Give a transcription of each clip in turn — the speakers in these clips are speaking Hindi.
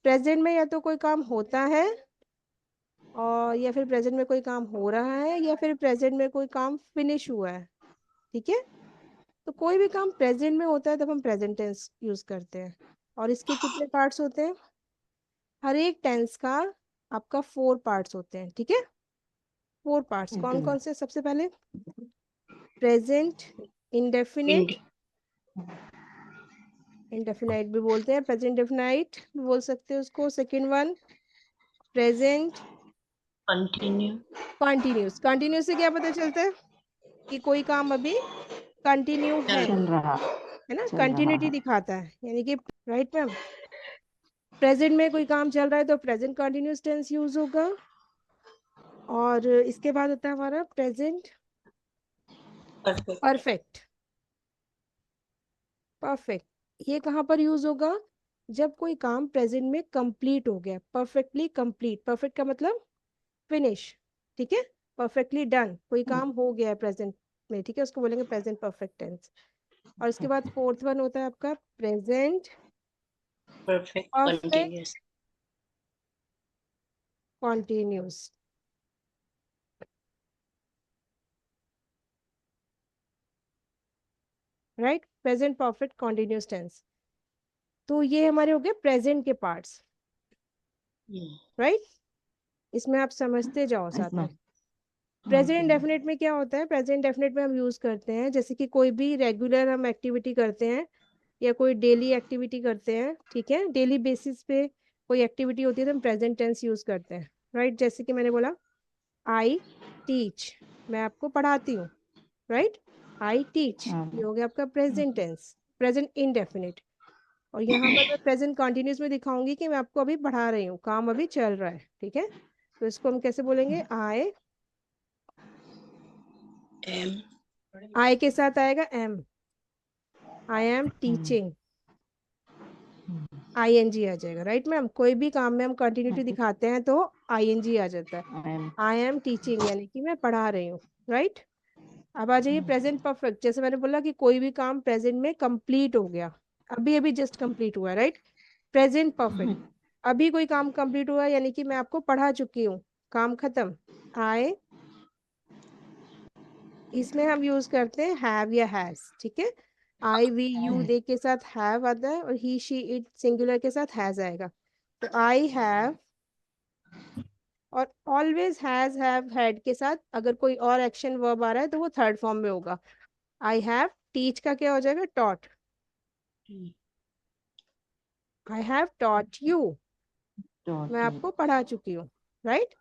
प्रेजेंट में या तो कोई काम होता है और या फिर प्रेजेंट में कोई काम हो रहा है या फिर प्रेजेंट में कोई काम फिनिश हुआ है। ठीक है, तो कोई भी काम प्रेजेंट में होता है तब हम प्रेजेंट टेंस यूज करते हैं। और इसके कितने पार्ट्स होते हैं? हर एक टेंस का आपका 4 पार्ट्स होते हैं। ठीक है, 4 पार्ट्स कौन कौन से? सबसे पहले प्रेजेंट इंडेफिनिट, इंडेफिनाइट भी बोलते हैं, प्रेजेंट डेफिनाइट भी बोल सकते हैं उसको। Second one present continue, continuous. Continuous से क्या पता चलता है कि कोई काम अभी कंटिन्यू है चल रहा ना, चल रहा कंटिन्यूटी है। दिखाता है, यानी कि राइट मैम। प्रेजेंट में कोई काम चल रहा है तो प्रेजेंट कंटिन्यूस टेंस यूज होगा। और इसके बाद होता है हमारा प्रेजेंट परफेक्ट, परफेक्ट। परफेक्ट ये कहाँ पर यूज होगा? जब कोई काम प्रेजेंट में कंप्लीट हो गया, परफेक्टली कंप्लीट। परफेक्ट का मतलब फिनिश। ठीक है, परफेक्टली डन, कोई काम हो गया है प्रेजेंट में। ठीक है, उसको बोलेंगे प्रेजेंट परफेक्ट टेंस। और इसके बाद फोर्थ वन होता है आपका present perfect perfect continuous, continuous. Right, present perfect continuous tense. तो ये हमारे हो गए प्रेजेंट के पार्ट्स। राइट, इसमें आप समझते जाओ साथ में। प्रेजेंट इंडेफिनिट में क्या होता है? प्रेजेंट इंडेफिनिट में हम यूज करते हैं जैसे कि कोई भी रेगुलर हम एक्टिविटी करते हैं या कोई डेली एक्टिविटी करते हैं। ठीक है, डेली बेसिस पे कोई एक्टिविटी होती है तो हम प्रेजेंट टेंस यूज करते हैं। राइट, जैसे कि मैंने बोला आई टीच, मैं आपको पढ़ाती हूँ। राइट, आई टीच, ये हो गया आपका प्रेजेंट टेंस, प्रेजेंट इंडेफिनिट। और यहाँ पर मैं प्रेजेंट कंटिन्यूस में दिखाऊंगी कि मैं आपको अभी पढ़ा रही हूँ, काम अभी चल रहा है। ठीक है, तो इसको हम कैसे बोलेंगे? एम, आई के साथ आएगा M, I M teaching, I N G आ जाएगा। राइट मैम, कोई भी काम में हम कंटिन्यूटी दिखाते हैं तो आई एन जी आ जाता है। आई एम टीचिंग यानी कि मैं पढ़ा रही हूँ। राइट, अब आ जाइए प्रेजेंट परफेक्ट। जैसे मैंने बोला कि कोई भी काम प्रेजेंट में कंप्लीट हो गया, अभी अभी जस्ट कंप्लीट हुआ है। राइट, प्रेजेंट परफेक्ट, अभी कोई काम कंप्लीट हुआ यानी कि मैं आपको पढ़ा चुकी हूँ, काम खत्म। आए, इसमें हम यूज करते हैं हैव या हैज। ठीक है, आई वी यू दे के साथ हैव आता है और ही शी इट सिंगुलर के साथ हैज आएगा। तो आई हैव, और ऑलवेज हैज हैव हैड के साथ अगर कोई और एक्शन वर्ब आ रहा है तो वो थर्ड फॉर्म में होगा। आई हैव टीच का क्या हो जाएगा? Taught, I have taught you, मैं आपको पढ़ा चुकी हूँ। Right,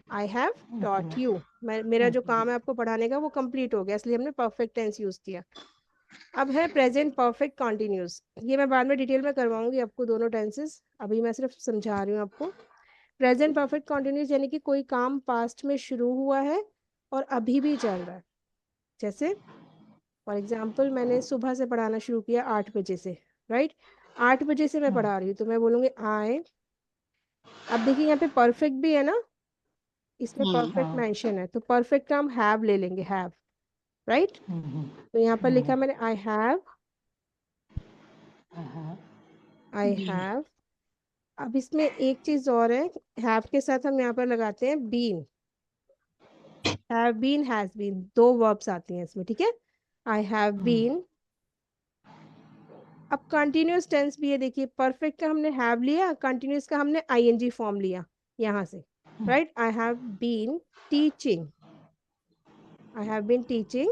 I have taught you, मेरा जो काम है आपको पढ़ाने का वो कंप्लीट हो गया, इसलिए हमने परफेक्ट टेंस यूज किया। अब है प्रेजेंट परफेक्ट कॉन्टिन्यूस, ये मैं बाद में डिटेल में करवाऊंगी आपको दोनों टेंसेस, अभी मैं सिर्फ समझा रही हूँ आपको। प्रेजेंट परफेक्ट कॉन्टिन्यूस यानी कि कोई काम पास्ट में शुरू हुआ है और अभी भी चल रहा है। जैसे फॉर एग्जाम्पल मैंने सुबह से पढ़ाना शुरू किया 8 बजे से। राइट, 8 बजे से मैं पढ़ा रही हूँ तो मैं बोलूँगी आई। अब देखिए यहाँ पे परफेक्ट भी है ना, इसमें परफेक्ट मेंशन है तो परफेक्ट का हम हैव ले लेंगे, हैव। राइट, तो यहाँ पर लिखा मैंने आई हैव। अब इसमें एक चीज और है, हैव के साथ हम यहाँ पर लगाते हैं been. Have been, has been, दो वर्ब्स आती हैं इसमें। ठीक है, आई हैव बीन। अब कंटिन्यूअस टेंस भी है, देखिए परफेक्ट का हमने हैव लिया, कंटिन्यूअस का हमने आईएनजी फॉर्म लिया यहाँ से। Right, I have been teaching, I have been teaching.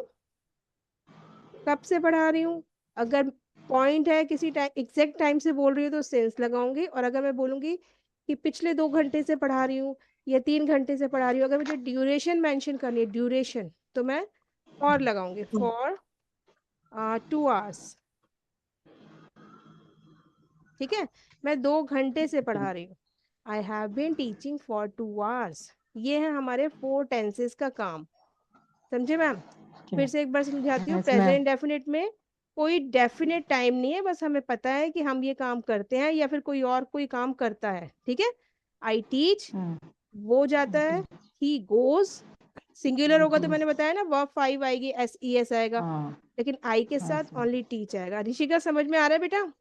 कब से पढ़ा रही हूँ? अगर पॉइंट है किसी टाइम एग्जैक्ट टाइम से बोल रही हूँ तो सेंस लगाऊंगी, और अगर मैं बोलूंगी कि पिछले 2 घंटे से पढ़ा रही हूँ या 3 घंटे से पढ़ा रही हूँ, अगर मुझे ड्यूरेशन मेंशन करनी है, ड्यूरेशन, तो मैं फॉर लगाऊंगी, फॉर 2 आवर्स। ठीक है, मैं 2 घंटे से पढ़ा रही हूँ, I have been teaching for 2 hours. ये है हमारे 4 टेंसेस का काम। समझे मैम? फिर से एक बार समझाती हूँ, प्रेजेंट डेफिनेट में कोई डेफिनेट टाइम नहीं है, बस हमें पता है कि हम ये काम करते हैं या फिर कोई और कोई काम करता है। ठीक है, आई टीच, वो जाता है, ही गोज, सिंगुलर होगा तो मैंने बताया ना वर्ब 5 आएगी, एस ई एस आएगा, लेकिन आई के साथ ओनली टीच आएगा। ऋषिका समझ में आ रहा है बेटा?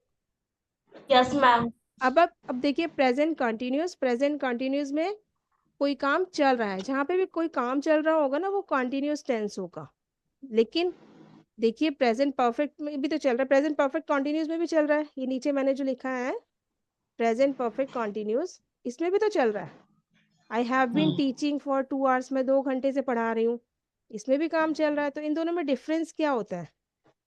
यस मैम, अब देखिए प्रेजेंट कंटिन्यूस में कोई काम चल रहा है, जहां पे भी कोई काम चल रहा होगा ना वो कंटिन्यूस टेंस होगा। लेकिन देखिए प्रेजेंट परफेक्ट में भी तो चल रहा है, प्रेजेंट परफेक्ट कंटिन्यूस में भी चल रहा है, ये नीचे मैंने जो लिखा है प्रेजेंट परफेक्ट कंटिन्यूस, इसमें भी तो चल रहा है। I have been teaching for 2 hours, मैं 2 घंटे से पढ़ा रही हूँ, इसमें भी काम चल रहा है। तो इन दोनों में डिफरेंस क्या होता है?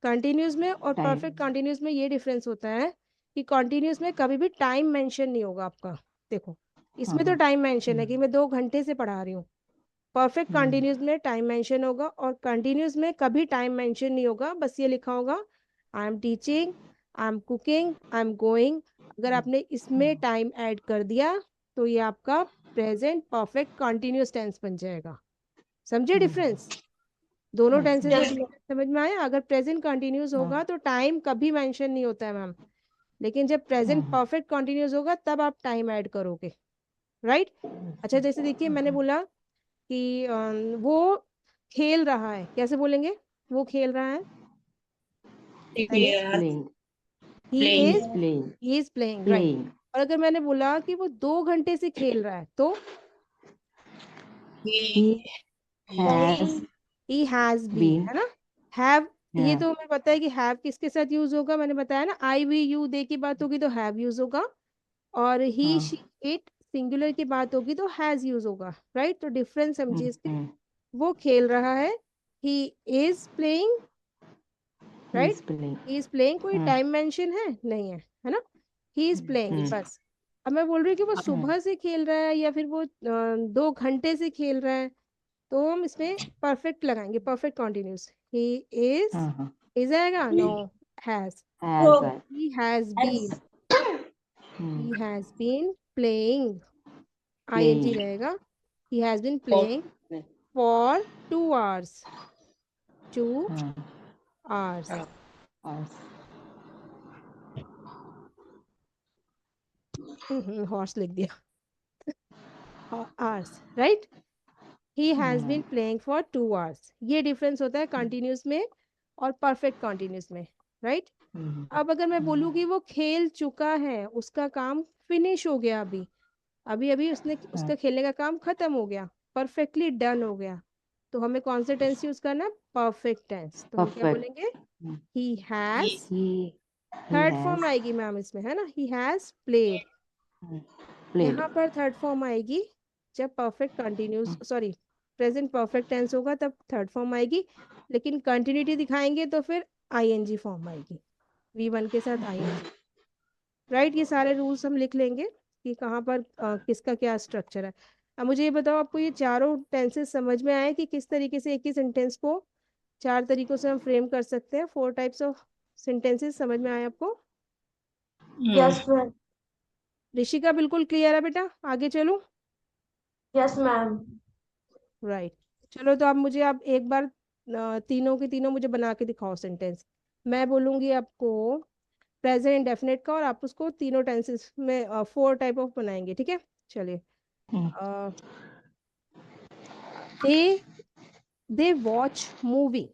कंटिन्यूस में और टाइम। परफेक्ट कंटिन्यूस में ये डिफरेंस होता है कि कंटिन्यूस में कभी भी टाइम मेंशन नहीं होगा आपका। देखो इसमें तो टाइम मेंशन है कि मैं 2 घंटे से पढ़ा रही हूँ, परफेक्ट कंटिन्यूस में टाइम मेंशन होगा, और कंटिन्यूस में कभी टाइम मेंशन नहीं होगा, बस ये लिखा होगा आई M teaching, I am cooking, I am going. अगर आपने इसमें टाइम ऐड कर दिया तो ये आपका प्रेजेंट परफेक्ट कंटिन्यूस टेंस बन जाएगा। समझे डिफरेंस? दोनों टेंसेस में Yes. difference समझ में आया? अगर प्रेजेंट कंटिन्यूस होगा तो टाइम कभी मेंशन नहीं होता है मैम, लेकिन जब प्रेजेंट परफेक्ट कंटिन्यूस होगा तब आप टाइम ऐड करोगे, राइट? अच्छा जैसे देखिए मैंने बोला कि वो खेल रहा है, कैसे बोलेंगे? वो खेल रहा है, We are he playing. Is he is playing, right. और अगर मैंने बोला कि वो 2 घंटे से खेल रहा है तो He has he has been, है ना? हैव, ये तो हमें पता है कि हैव किसके साथ यूज होगा, मैंने बताया ना, आई वी यू दे की बात होगी तो हैव यूज होगा, और ही शी इट सिंगुलर की बात होगी तो हैज यूज होगा, राइट? तो डिफरेंस समझिए इसके। वो खेल रहा है, he is playing, right? He is playing, कोई टाइम मेंशन है नहीं है ना? ही इज प्लेइंग बस। अब मैं बोल रही हूँ कि वो सुबह से खेल रहा है या फिर वो 2 घंटे से खेल रहा है, तो हम इसमें परफेक्ट लगाएंगे, परफेक्ट कंटिन्यूस। ही इज आएगा, no, has, he has been, he has been playing, ING रहेगा, he has been playing for 2 hours, 2 hours. Horse लिख दिया, hours, right? He has been playing for 2 hours. ये डिफरेंस होता है कंटिन्यूस में और परफेक्ट कंटिन्यूस में, राइट? अब अगर मैं बोलूँ कि वो खेल चुका है, उसका काम फिनिश हो गया, अभी अभी अभी उसने उसका खेलने का काम खत्म हो गया, परफेक्टली डन हो गया, तो हमें कौन सा टेंस यूज करना है? Perfect tense. तो हम क्या बोलेंगे? ही हैज, थर्ड फॉर्म आएगी मैम इसमें, है ना? He has played. यहाँ पर थर्ड फॉर्म आएगी जब perfect continuous, sorry, present perfect tense होगा तब थर्ड फॉर्म आएगी, लेकिन कंटिन्यूटी दिखाएंगे तो फिर आईएनजी फॉर्म आएगी, V1 के साथ आईएनजी, राइट? ये सारे रूल्स हम लिख लेंगे कि कहाँ पर किसका क्या स्ट्रक्चर है। अब मुझे ये बताओ, आपको ये चारों टेंसेस समझ में आए कि किस तरीके से एक ही सेंटेंस को 4 तरीकों से हम फ्रेम कर सकते हैं? 4 टाइप्स ऑफ सेंटेंसेस समझ में आए आपको? Yes ma'am. ऋषिका बिल्कुल क्लियर है बेटा? आगे चलूं? Yes ma'am. राइट, चलो तो आप मुझे आप एक बार तीनों के तीनों मुझे बना के दिखाओ सेंटेंस। मैं बोलूंगी आपको प्रेजेंट इंडेफिनिट का, और आप उसको तीनों टेंसेस में 4 टाइप ऑफ बनाएंगे, ठीक है? चलिए, दे दे वॉच मूवी,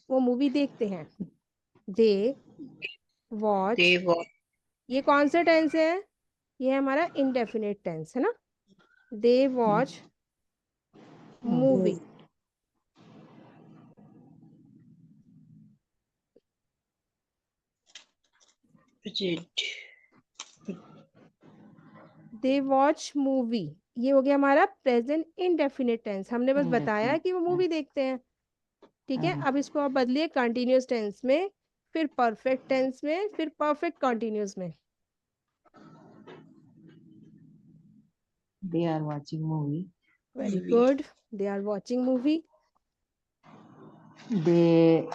वो मूवी देखते हैं, दे वॉच, they watch. ये कौन सा टेंस है? ये है हमारा इंडेफिनिट टेंस, है ना? They watch movie, Present. They watch movie, ये हो गया हमारा प्रेजेंट इंडेफिनिट टेंस, हमने बस बताया कि वो मूवी देखते हैं, ठीक है? अब इसको आप बदलिए कंटिन्यूस टेंस में, फिर परफेक्ट टेंस में, फिर परफेक्ट कंटिन्यूस में। They are watching movie. Very good, they are watching movie, They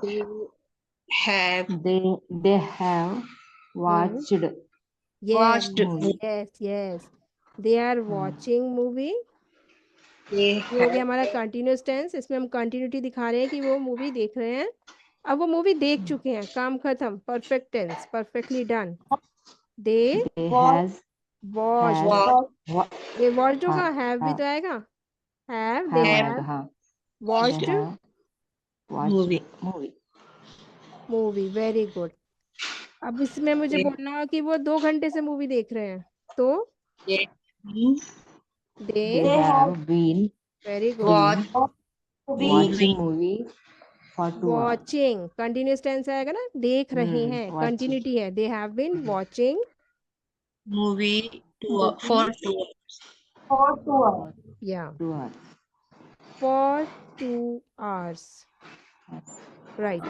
They have they have watched yes watched. Yes yes, they are watching movie, They ये हो गया have हमारा कंटिन्यूस टेंस, इसमें हम कंटिन्यूटी दिखा रहे हैं कि वो मूवी देख रहे हैं, अब वो मूवी देख चुके हैं, काम खत्म, perfect tense, perfectly done. They they has watched, watched. They watched होगा, हैव भी तो आएगा, हैव, दे have हैव हाँ watched watched Movie. movie. Movie, very good. अब इसमें मुझे They, बोलना हो कि वो 2 घंटे से मूवी देख रहे हैं, तो they been They they, have been very good, watch watching movie for 2 hours. Watching, continuous tense आएगा ना, देख रहे हैं, Watching कंटिन्यूटी है, they have been watching movie movie for 2 hours. For 2 hours. या 2 hours. For 2 hours, Yes. Right.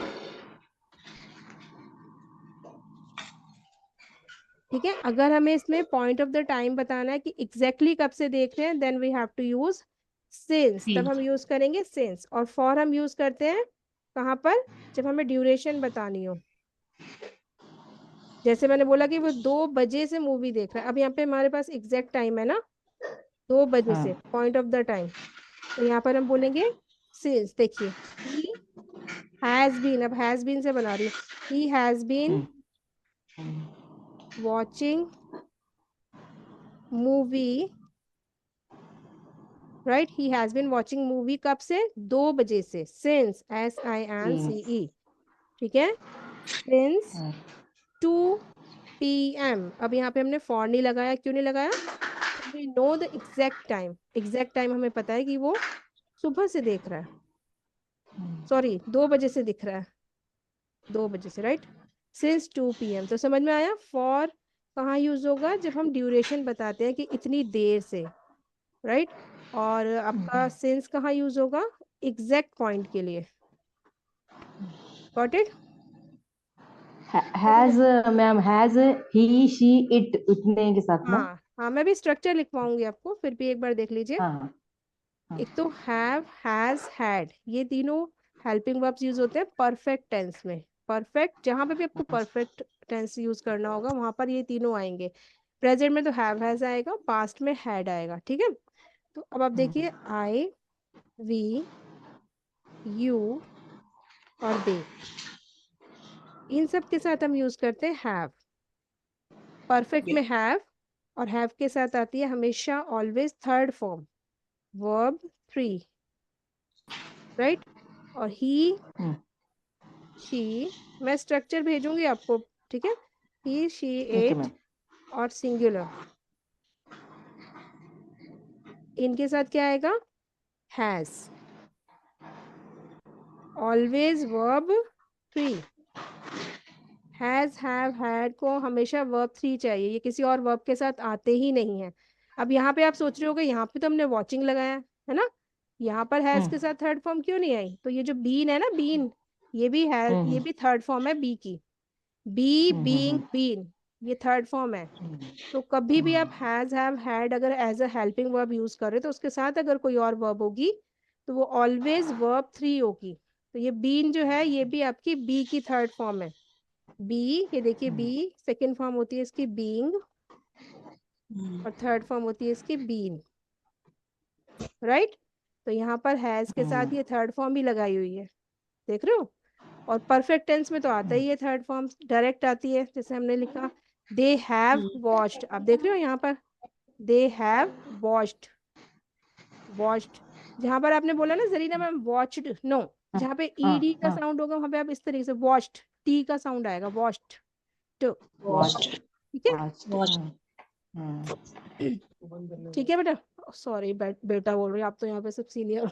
ठीक है, अगर हमें इसमें पॉइंट ऑफ द टाइम बताना है कि एग्जैक्टली कब से देख रहे हैं, then we have to use since, तब हम यूज करेंगे सिंस। और फॉर हम यूज करते हैं कहाँ पर, जब हमें ड्यूरेशन बतानी हो। जैसे मैंने बोला कि वो 2 बजे से मूवी देख रहा है, अब यहाँ पे हमारे पास एग्जैक्ट टाइम है ना, 2 बजे से, पॉइंट ऑफ द टाइम, तो यहाँ पर हम बोलेंगे सिंस। देखिए, ही हैज बीन, अब हैज बीन से बना रही हूँ, he has been watching movie, right, he has been watching movie कब से, 2 बजे से, सिंस, SINCE, ठीक है, सिंस 2 PM। अब यहाँ पे हमने फॉर नहीं लगाया, क्यों नहीं लगाया, we know the exact time, exact time हमें पता है कि वो सुबह से देख रहा है, सॉरी 2 बजे से दिख रहा है, 2 बजे से, राइट, सिंस 2 PM। तो समझ में आया, फॉर कहाँ यूज होगा, जब हम ड्यूरेशन बताते हैं कि इतनी देर से, राइट। और आपका सिंस कहाँ यूज होगा, एग्जैक्ट पॉइंट के लिए, got it. Has ma'am, has he she it उतने के साथ ना? हाँ हाँ, मैं भी स्ट्रक्चर लिखवाऊंगी आपको, फिर भी एक बार देख लीजिए। हाँ. एक तो हैव, हैज, हैड, ये तीनों हेल्पिंग वर्ब्स यूज होते हैं परफेक्ट टेंस में। परफेक्ट, जहां पे भी आपको परफेक्ट टेंस यूज करना होगा वहां पर ये तीनों आएंगे। प्रेजेंट में तो हैव हैज आएगा, पास्ट में हैड आएगा, ठीक है। तो अब आप देखिए, आई, वी, यू और दे, इन सब के साथ हम यूज करते हैं हैव। परफेक्ट में हैव, और हैव के साथ आती है हमेशा always third form, verb 3, right. और ही, शी, मैं स्ट्रक्चर भेजूंगी आपको, ठीक है, ही, शी, Okay, इट मैम. और सिंगुलर, इनके साथ क्या आएगा, has, always verb 3, has, have, had को हमेशा वर्ब 3 चाहिए, ये किसी और वर्ब के साथ आते ही नहीं है। अब यहाँ पे आप सोच रहे होगे, यहाँ पे तो हमने वॉचिंग लगाया है ना, यहाँ पर हैज के साथ थर्ड फॉर्म क्यों नहीं आई, तो ये जो बीन है ना, बीन, ये भी है, ये भी थर्ड फॉर्म है बी की, बी, बीइंग, बीन, ये थर्ड फॉर्म है। तो कभी भी आप हैज, हैव, हैड अगर as a helping verb use कर रहे हो, तो उसके साथ अगर कोई और वर्ब होगी तो वो ऑलवेज वर्ब 3 होगी। तो ये बीन जो है, ये भी आपकी बी की थर्ड फॉर्म है, बी, ये देखिए, बी सेकेंड फॉर्म होती है इसकी बीइंग, और थर्ड फॉर्म होती है इसकी बीन, राइट। तो यहाँ पर हैज के साथ ये थर्ड फॉर्म भी लगाई हुई है, देख रहे हो। और परफेक्ट टेंस में तो आता ही है थर्ड फॉर्म, डायरेक्ट आती है, जैसे हमने लिखा दे हैव वॉच्ड, आप देख रहे हो यहाँ पर दे हैव वॉच्ड, वॉच्ड, जहां पर आपने बोला ना जरीना मैम वॉच्ड, नो, जहाँ पे ईडी का साउंड होगा वहां पे आप इस तरीके से वॉच्ड, टी का साउंड आएगा, वॉच्ड, Watched. ठीक है। Watched. ठीक है बेटा, सॉरी बेटा बोल रही हूँ, आप तो यहाँ पे सब सीनियर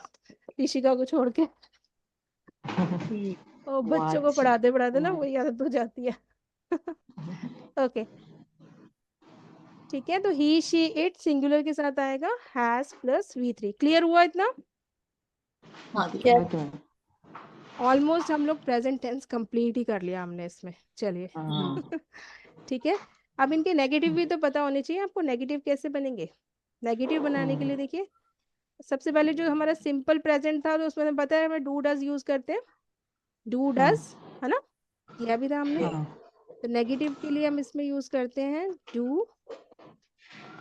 ऋषिका को छोड़ के, और बच्चों को पढ़ाते पढ़ाते ना वही आदत हो जाती है। ओके, ठीक है। तो ही, शी, इट सिंगुलर के साथ आएगा हैज प्लस V3, क्लियर हुआ इतना। Yes. Okay, ma'am. ऑलमोस्ट हम लोग प्रेजेंट टेंस कंप्लीट ही कर लिया हमने इसमें, चलिए। ठीक है, अब इनके नेगेटिव भी तो पता होने चाहिए आपको, नेगेटिव कैसे बनेंगे। नेगेटिव बनाने के लिए देखिए, सबसे पहले जो हमारा सिंपल प्रेजेंट था तो उसमें हमें पता है हमें डू डज यूज करते हैं, डू डज, है ना, किया भी था हमने। तो नेगेटिव के लिए हम इसमें यूज करते हैं do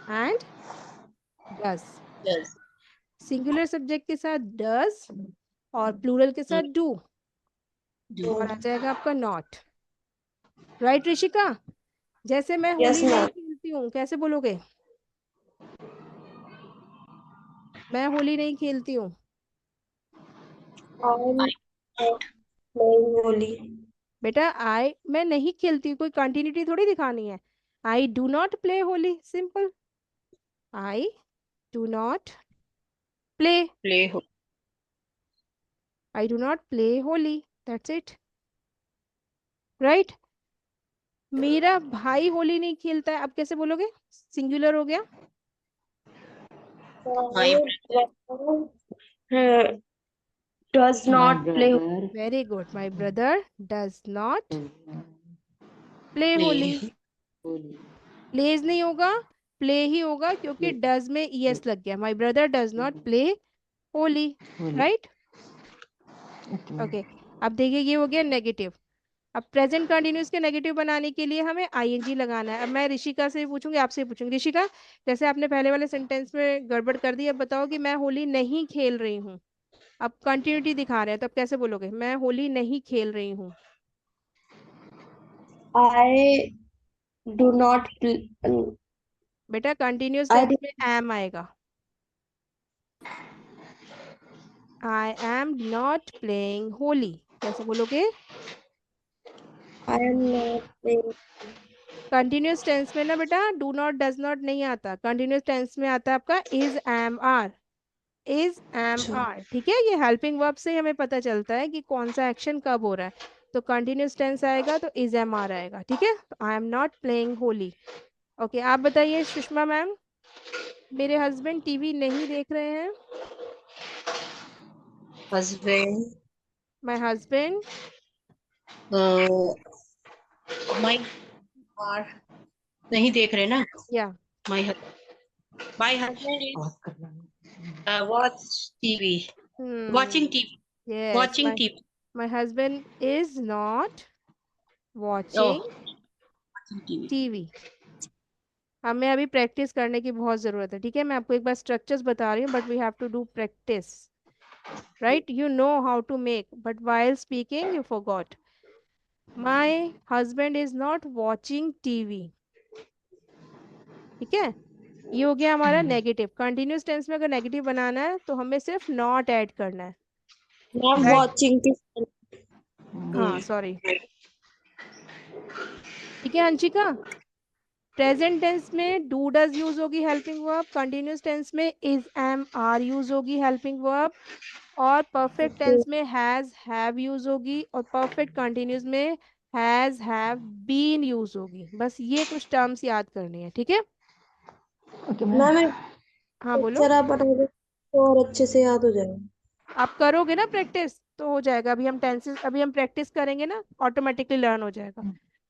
and does, Yes. Singular subject के साथ डज और प्लूरल के साथ डू, और आ जाएगा आपका नॉट, राइट ऋषिका। जैसे मैं Yes, होली नहीं ma'am. खेलती हूँ, कैसे बोलोगे, मैं होली नहीं खेलती हूँ, I'm not playing Holi. बेटा आई मैं नहीं खेलती, कोई कंटिन्यूटी थोड़ी दिखानी है। I do not play Holi, simple. I do not play, play हो I do not play Holi, that's it, right. मेरा भाई होली नहीं खेलता है, अब कैसे बोलोगे? सिंगुलर हो गया। My Does My not play. brother very good, my brother does not does not play Holi. Play holy. Plays नहीं होगा, प्ले ही होगा, क्योंकि Play डज में ईएस लग गया। माई brother does not play Holi, holy. Right. Okay, ma'am. Okay, अब देखिए ये हो गया नेगेटिव। अब प्रेजेंट कंटिन्यूस के नेगेटिव बनाने के लिए हमें आईएनजी लगाना है। अब मैं ऋषिका से भी पूछूंगी, आपसे भी पूछूंगी। ऋषिका, जैसे आपने पहले वाले सेंटेंस में गड़बड़ कर दी, अब बताओ कि मैं होली नहीं खेल रही हूँ। अब कंटिन्यूटी दिखा रहे हैं, तो अब कैसे बोलोगे? मैं होली नहीं खेल रही हूँ। I do not play. बेटा कंटिन्यूस I टेंस do, में एम आएगा। I am not playing Holi, कैसे बोलोगे? I am not playing. Continuous tense में ना बेटा डू नॉट डज नॉट नहीं आता, कंटिन्यूस टेंस में आता है आपका is am are. Is am अच्छा आर, ठीक है। ये हेल्पिंग वर्ब से ही हमें पता चलता है कि कौन सा एक्शन कब हो रहा है। तो कंटिन्यूस टेंस आएगा तो इज एम आर आएगा, ठीक है। तो I am not playing Holi. Okay, आप बताइए सुषमा मैम, मेरे हस्बैंड टीवी नहीं देख रहे हैं। Husband my husband, my are नहीं देख रहे ना। या माय हस्बैंड इज Pause करना। Watch TV watching TV yes, watching TV my husband is not oh watching watching TV TV. हमें अभी प्रैक्टिस करने की बहुत ज़रूरत है, ठीक है। मैं आपको एक बार स्ट्रक्चर्स बता रही हूँ, but we have to do practice, right. You know how to make, but while speaking you forgot. My husband is not watching TV, ठीक है। ये हो गया हमारा नेगेटिव। कंटिन्यूस टेंस में अगर नेगेटिव बनाना है तो हमें सिर्फ नॉट ऐड करना है, Not राइट। watching TV. हाँ सॉरी, ठीक है अंशिका। प्रेजेंट टेंस में डू डज यूज होगी हेल्पिंग वर्ब, कंटिन्यूस टेंस में इज एम आर यूज होगी हेल्पिंग वर्ब, और परफेक्ट Okay. टेंस में हैज हैव यूज होगी, और परफेक्ट कंटिन्यूस में हैज हैव बीन यूज होगी। बस ये कुछ टर्म्स याद करनी है, ठीक है। Okay, ma'am. मैम हाँ बोलो। पिक्चर आप बता दो तो और अच्छे से याद हो जाएगा। आप करोगे ना प्रैक्टिस तो हो जाएगा। अभी हम टेंसेस, अभी हम प्रैक्टिस करेंगे ना, ऑटोमेटिकली लर्न हो जाएगा,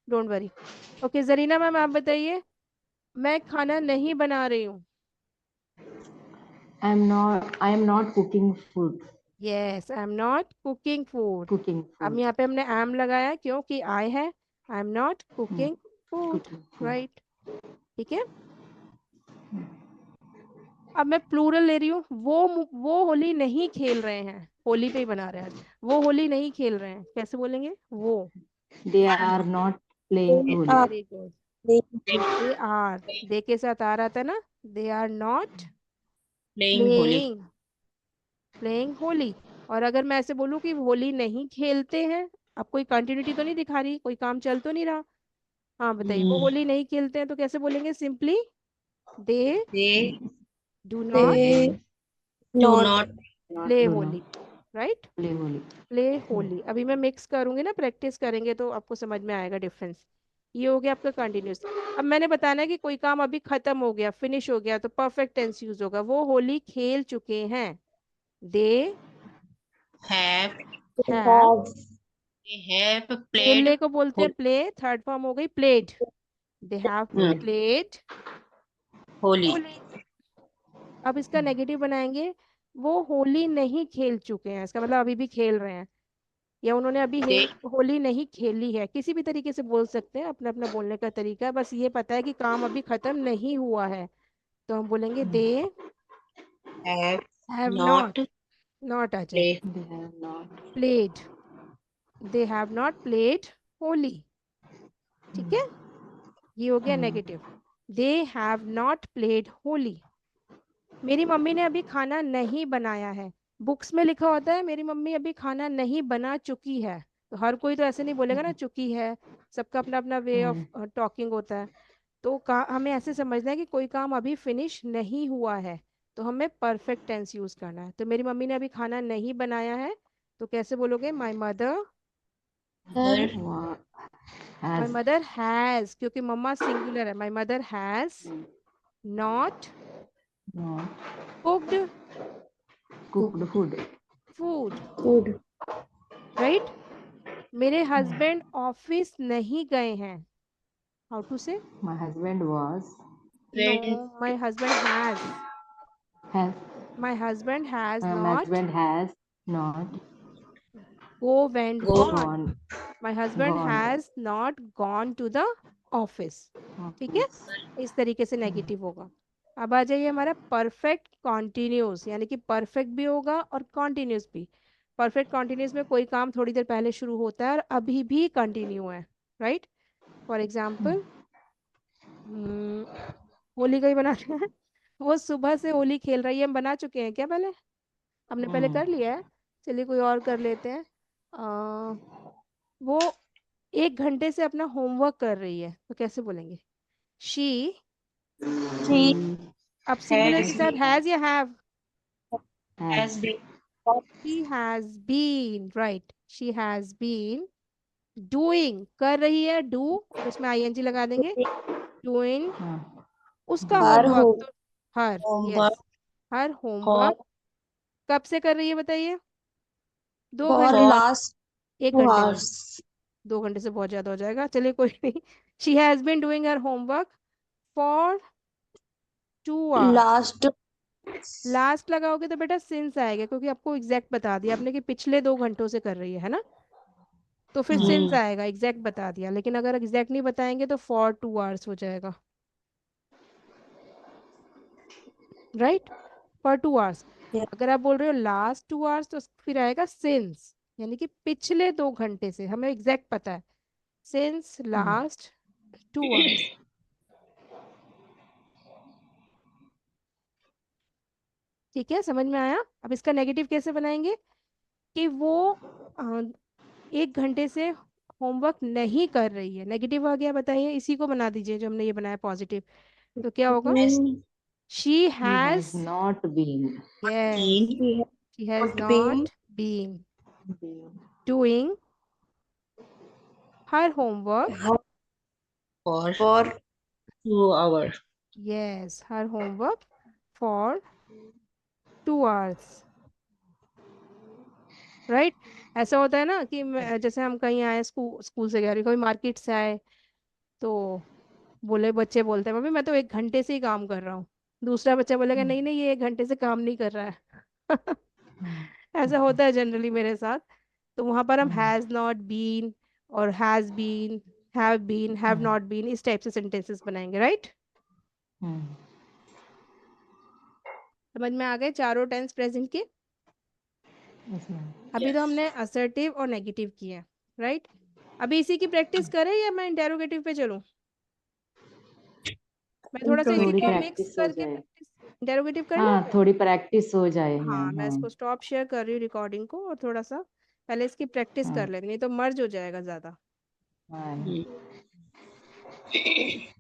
don't worry. Okay Zarina ma'am, आप बताइए। मैं खाना नहीं बना रही हूँ। I am not cooking food. Yes, I am not cooking food. Cooking अब food. यहाँ पे हमने एम लगाया क्योंकि आई है। आई am not cooking food, Cooking food. Right, ठीक है। अब मैं प्लूरल ले रही हूँ। वो होली नहीं खेल रहे हैं, होली पे ही बना रहे हैं आज। वो होली नहीं खेल रहे हैं, कैसे बोलेंगे? वो। They are not playing They Holi. are very good, playing. They are, they के साथ आ रहा था ना, they are not playing Holi playing playing Holi. और अगर मैं ऐसे बोलूँ कि होली नहीं खेलते हैं, अब कोई कंटिन्यूटी तो नहीं दिखा रही, कोई काम चल तो नहीं रहा। हाँ बताइए, वो होली नहीं खेलते हैं तो कैसे बोलेंगे? Simply they they do not They do not. Not play Do Holi, not right. play Holi. Play Holi. अभी मैं मिक्स करूंगी ना, प्रैक्टिस करेंगे तो आपको समझ में आएगा डिफरेंस। ये हो गया आपका कंटिन्यूस। अब मैंने बताना है कि कोई काम अभी खत्म हो गया, फिनिश हो गया, तो परफेक्ट टेंस यूज होगा। वो होली खेल चुके हैं, they have They have. have. Played खेलने को बोलते हैं प्ले, थर्ड फॉर्म हो गई played. They have played Holi Holi. अब इसका नेगेटिव बनाएंगे। वो होली नहीं खेल चुके हैं, इसका मतलब अभी भी खेल रहे हैं, या उन्होंने अभी दे होली नहीं खेली है। किसी भी तरीके से बोल सकते हैं, अपना अपना बोलने का तरीका है। बस ये पता है कि काम अभी खत्म नहीं हुआ है, तो हम बोलेंगे they have have not, not not आ प्ले जाएगा, They have not. Played. They have not played Holi, ठीक है। ये हो गया negative. They have not played Holi. मेरी मम्मी ने अभी खाना नहीं बनाया है। बुक्स में लिखा होता है मेरी मम्मी अभी खाना नहीं बना चुकी है, तो हर कोई तो ऐसे नहीं बोलेगा ना चुकी है, सबका अपना अपना वे ऑफ टॉकिंग होता है। तो हमें ऐसे समझना है कि कोई काम अभी फिनिश नहीं हुआ है, तो हमें परफेक्ट टेंस यूज करना है। तो मेरी मम्मी ने अभी खाना नहीं बनाया है, तो कैसे बोलोगे? My mother Mother my has mother has, क्योंकि मम्मा सिंगुलर है। My mother has not not cooked cooked food. Food, food. Right. मेरे हस्बैंड ऑफिस नहीं गए हैं। How to say? My husband no, went my husband has, has my husband has my not husband has not go went go gone, gone my husband gone has not gone to the office. ठीक है, office. इस तरीके से नेगेटिव होगा। अब आ जाइए हमारा परफेक्ट कॉन्टिन्यूस, यानी कि परफेक्ट भी होगा और कॉन्टिन्यूस भी। परफेक्ट कॉन्टिन्यूस में कोई काम थोड़ी देर पहले शुरू होता है और अभी भी कंटिन्यू है, राइट। फॉर एग्जाम्पल, होली का ही बनाते हैं। वो सुबह से होली खेल रही है, हम बना चुके हैं क्या पहले? हमने पहले कर लिया है। चलिए कोई और कर लेते हैं। वो 1 घंटे से अपना होमवर्क कर रही है, तो कैसे बोलेंगे? शी, She अब सिंगुलर के has साथ हैज या have? has Has been she has been, right, she has been doing, कर रही है, डू, और उसमें आईएनजी लगा देंगे, डूइंग उसका her होमवर्क। home तो हर, homework yes, her for homework कब से कर रही है बताइए? 2 घंटे, for for last 1 घंटे में। 2 घंटे से बहुत ज्यादा हो जाएगा, चलिए कोई नहीं। She has been doing her homework for 2 hours. last last लगाओगे तो बेटा सिंस आएगा, क्योंकि आपको एग्जैक्ट बता दिया आपने कि पिछले 2 घंटों से कर रही है ना, तो फिर सिंस आएगा, एग्जैक्ट बता दिया। लेकिन अगर एग्जैक्ट नहीं बताएंगे तो फॉर 2 आवर्स हो जाएगा, राइट, फॉर 2 आवर्स। yeah, अगर आप बोल रहे हो लास्ट 2 आवर्स, तो फिर आएगा सिंस, यानी कि पिछले 2 घंटे से, हमें एग्जैक्ट पता है, सिंस लास्ट 2 आवर्स। ठीक है, समझ में आया? अब इसका नेगेटिव कैसे बनाएंगे? कि वो 1 घंटे से होमवर्क नहीं कर रही है, नेगेटिव आ गया, बताइए। इसी को बना दीजिए जो हमने ये बनाया पॉजिटिव, तो क्या होगा? has been she he has, has not been yes, been she has she has not been not been doing her homework, her for for 2 hours. Yes, her homework for 2 hours, right. ऐसा होता है ना कि जैसे हम कहीं आए, स्कूल स्कूल से कह रही, कोई मार्केट से आए, तो बोले, बच्चे बोलते हैं मम्मी मैं तो 1 घंटे से ही काम कर रहा हूँ। दूसरा बच्चा बोलेगा नहीं नहीं, ये 1 घंटे से काम नहीं कर रहा है। ऐसा होता है जनरली मेरे साथ। तो वहां पर हम हैज नॉट बीन और हैव नॉट बीन, इस टाइप से सेंटेंसेस बनाएंगे, राइट। समझ में आ गए चारों टेंस प्रेजेंट के? yes ma'am. अभी तो हमने असर्टिव और नेगेटिव किए, राइट। अभी इसी की प्रैक्टिस करें या मैं इंटेरोगेटिव पे चलूं? मैं थोड़ा सा इसी थोड़ी को interrogative मिक्स प्रैक्टिस हो करके जाए, प्रैक्टिस, इंटेरोगेटिव कर ले। हाँ थोड़ी प्रैक्टिस हो जाए हाँ, मैम। मैं हाँ इसको स्टॉप शेयर कर रही हूँ रिकॉर्डिंग को, और थोड़ा सा पहले इसकी प्रैक्टिस हाँ कर लेते, नहीं तो मर्ज हो जाएगा ज्यादा। हाँ Hmm.